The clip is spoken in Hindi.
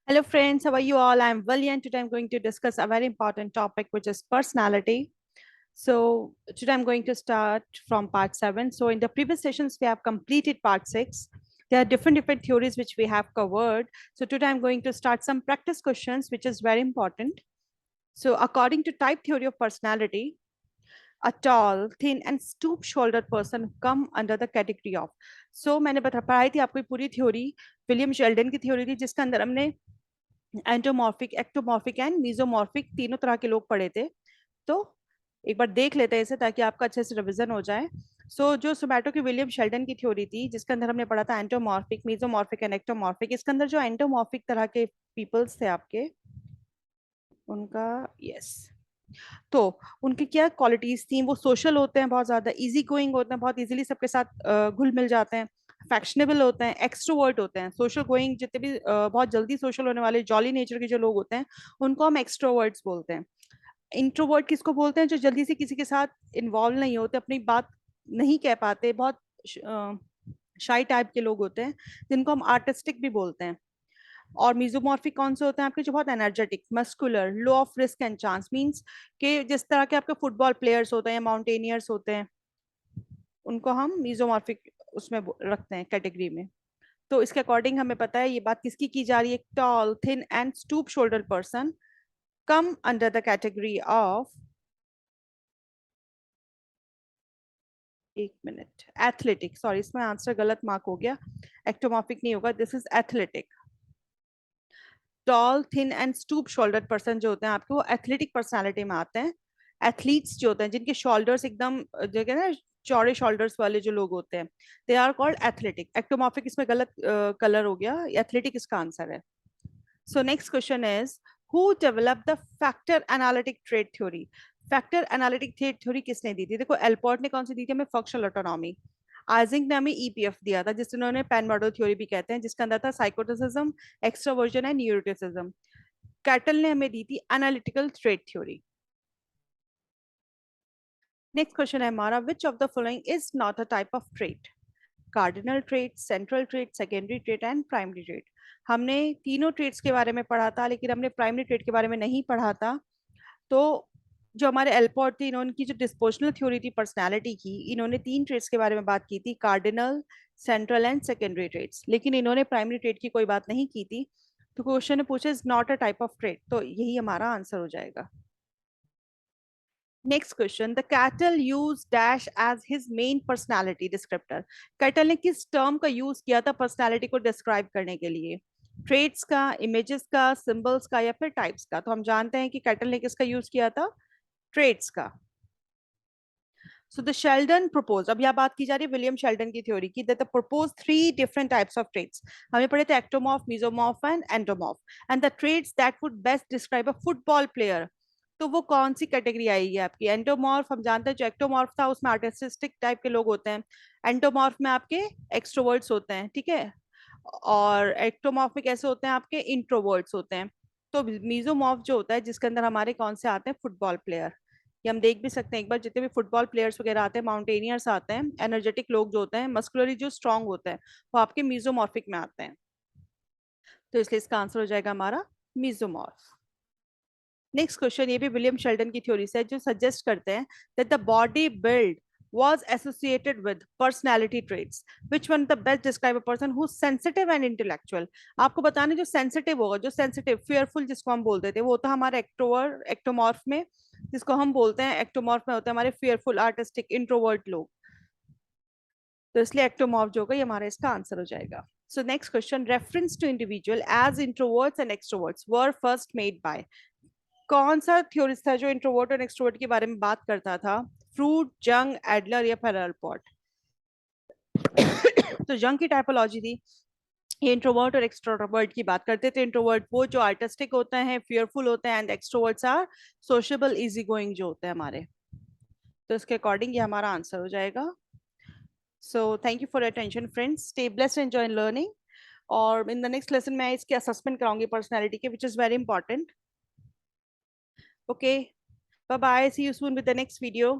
Hello friends, how are you all? I'm Vali and today I'm going to discuss a very important topic which is personality. So today I'm going to start from part 7. So in the previous sessions we have completed part 6. There are different theories which we have covered. So today I'm going to start some practice questions which is very important. So according to type theory of personality, a tall, thin and stoop-shouldered person come under the category of. So मैंने पढ़ाई थी आपको पूरी थ्योरी विलियम शेल्डन की थ्योरी थी जिसके अंदर हमने एंटोमॉर्फिक, एक्टोमॉर्फिक एंड मीजोमॉर्फिक तीनों तरह के लोग पढ़े थे। तो एक बार देख लेते हैं इसे ताकि आपका अच्छे से रिवीजन हो जाए। जो सोमैटो की विलियम शेल्डन की थ्योरी थी जिसके अंदर हमने पढ़ा था एंटोमॉर्फिक, मीजोमॉर्फिक एंड एक्टोमॉर्फिक। इसके अंदर जो एंटोमॉर्फिक तरह के पीपल्स थे आपके, उनका यस तो उनकी क्या क्वालिटीज थी, वो सोशल होते हैं, बहुत ज्यादा इजी गोइंग होते हैं, बहुत इजीली सबके साथ घुल मिल जाते हैं, फैक्शनेबल होते हैं, एक्सट्रोवर्ट होते हैं। सोशल गोइंग जितने भी बहुत जल्दी सोशल होने वाले जॉली नेचर के जो लोग होते हैं उनको हम एक्सट्रोवर्ट्स बोलते हैं। इंट्रोवर्ट किसको बोलते हैं? जो जल्दी से किसी के साथ इन्वॉल्व नहीं होते, अपनी बात नहीं कह पाते, बहुत शाई टाइप के लोग होते हैं, जिनको हम आर्टिस्टिक भी बोलते हैं। और मीजोमॉर्फिक कौन से होते हैं आपके? जो बहुत energetic, muscular, low of risk and chance, means कि जिस तरह के आपके फुटबॉल प्लेयर्स होते हैं या माउंटेनियर्स होते हैं, उनको हम मीजोमॉर्फिक उसमें रखते हैं कैटेगरी में। तो इसके अकॉर्डिंग हमें पता है ये बात किसकी की जा रही है। Tall, thin and stoop shoulder person come under the category of, एक मिनट, एथलेटिक। सॉरी, इसमें आंसर गलत मार्क हो गया, एक्टोमॉर्फिक नहीं होगा, this is athletic. Tall, thin and stoop shoulder person जो होते हैं आपके, वो एथलेटिक पर्सनालिटी में आते हैं। एथलीट्स जो होते हैं जिनके शोल्डर्स एकदम जो है ना चौड़े शोल्डर्स वाले जो लोग होते हैं, they are called athletic. Ectomorphic इसमें गलत कलर हो गया, एथलेटिक इसका आंसर है। So next question is, who develop the factor analytic trait theory? Factor analytic trait theory किसने दी थी? देखो, एल्पोर्ट ने कौन सी दी थी हमें? Functional autonomy. आइजिंक ने हमें ईपीएफ दिया था जिससे उन्होंने पेन मॉडल थ्योरी भी कहते हैं, जिसके अंदर था साइकोटिसिज्म, एक्सट्रोवर्जन एंड न्यूरोटिसिज्म। कैटल ने हमें दी थी analytical trade theory. Next question है हमारा, which of the following is not a type of trait? Cardinal trait, central trait, secondary trait and primary trait. हमने तीनों ट्रेट्स के बारे में पढ़ा था लेकिन हमने प्राइमरी ट्रेट के बारे में नहीं पढ़ा था। तो जो हमारे एल्पोर्ट थे, इन्होंने की जो डिस्पोजनल थ्योरी थी पर्सनालिटी की, इन्होंने तीन ट्रेट्स के बारे में बात की थी, cardinal, central and secondary traits, लेकिन इन्होंने प्राइमरी ट्रेट की कोई बात नहीं की थी। तो क्वेश्चन ने पूछा is not a type of trait, तो यही हमारा आंसर हो जाएगा। Next question, the Cattell use dash as his main personality descriptor. Cattell ने किस टर्म का यूज किया था पर्सनालिटी को डिस्क्राइब करने के लिए? ट्रेट्स का, इमेजेस का, सिंबल्स का या फिर टाइप्स का? तो हम जानते हैं कि कैटल ने किसका यूज किया था? ट्रेट्स का। सो द शेल्डन प्रपोज, अब यहाँ बात की जा रही है विलियम शेल्डन की थ्योरी की, that propose 3 different types of traits. हमें पढ़े थे ectomorph, mesomorph and endomorph. And the traits that would best describe a football player, तो वो कौन सी कैटेगरी आएगी आपकी? एंडोमॉर्फ हम जानते हैं, जो एक्टोमॉर्फ था उसमें आर्टिस्टिक टाइप के लोग होते हैं, एंडोमॉर्फ में आपके एक्सट्रोवर्ट्स होते हैं, ठीक है, और एक्टोमॉर्फ में कैसे होते हैं आपके? इंट्रोवर्ट्स होते हैं। तो मीजोमॉर्फ जो होता है जिसके अंदर हमारे कौन से आते हैं? Football player. ये हम देख भी सकते हैं एक बार, जितने भी फुटबॉल प्लेयर्स वगैरह आते हैं, माउंटेनियर्स आते हैं, एनर्जेटिक लोग जो होते हैं, मस्कुलरली जो स्ट्रांग होते हैं, वो आपके मीजोमॉर्फिक में आते हैं। तो इसलिए इसका आंसर हो जाएगा हमारा मीजोमॉर्फ। नेक्स्ट क्वेश्चन, ये भी विलियम शेल्डन की थ्योरी से है, जो सजेस्ट करते हैं that the body build was associated with personality traits, which one the best describe a person who's sensitive and intellectual? आपको बताने, जो सेंसिटिव होगा, जो सेंसिटिव fearful जिसको हम बोलते थे, वो होता है हमारे एक्टोमॉर्फ में, जिसको हम बोलते हैं एक्टोमॉर्फ में होते हैं हमारे fearful, artistic, introvert लोग। तो इसलिए एक्टोमॉर्फ जो होगा ये हमारा इसका आंसर हो जाएगा। So next question, reference to individual as introverts and extroverts were first made by, कौन सा थ्योरिस्ट था जो इंट्रोवर्ट और एक्सट्रोवर्ट के बारे में बात करता था? फ्रूट, जंग, एडलर या फिर अल्पोर्ट? तो जंग की टाइपोलॉजी थी, ये इंट्रोवर्ट और एक्सट्रोवर्ट की बात करते थे। इंट्रोवर्ट वो जो आर्टिस्टिक होते हैं, फियरफुल होते हैं, and extroverts are sociable, easy going जो होते हैं हमारे। तो इसके अकॉर्डिंग ये हमारा आंसर हो जाएगा। So thank you for attention friends, stay blessed, enjoy learning. और इन द नेक्स्ट लेसन मैं इसके असेसमेंट कराऊंगी पर्सनैलिटी के, which is very important. Okay, bye bye, see you soon with the next video.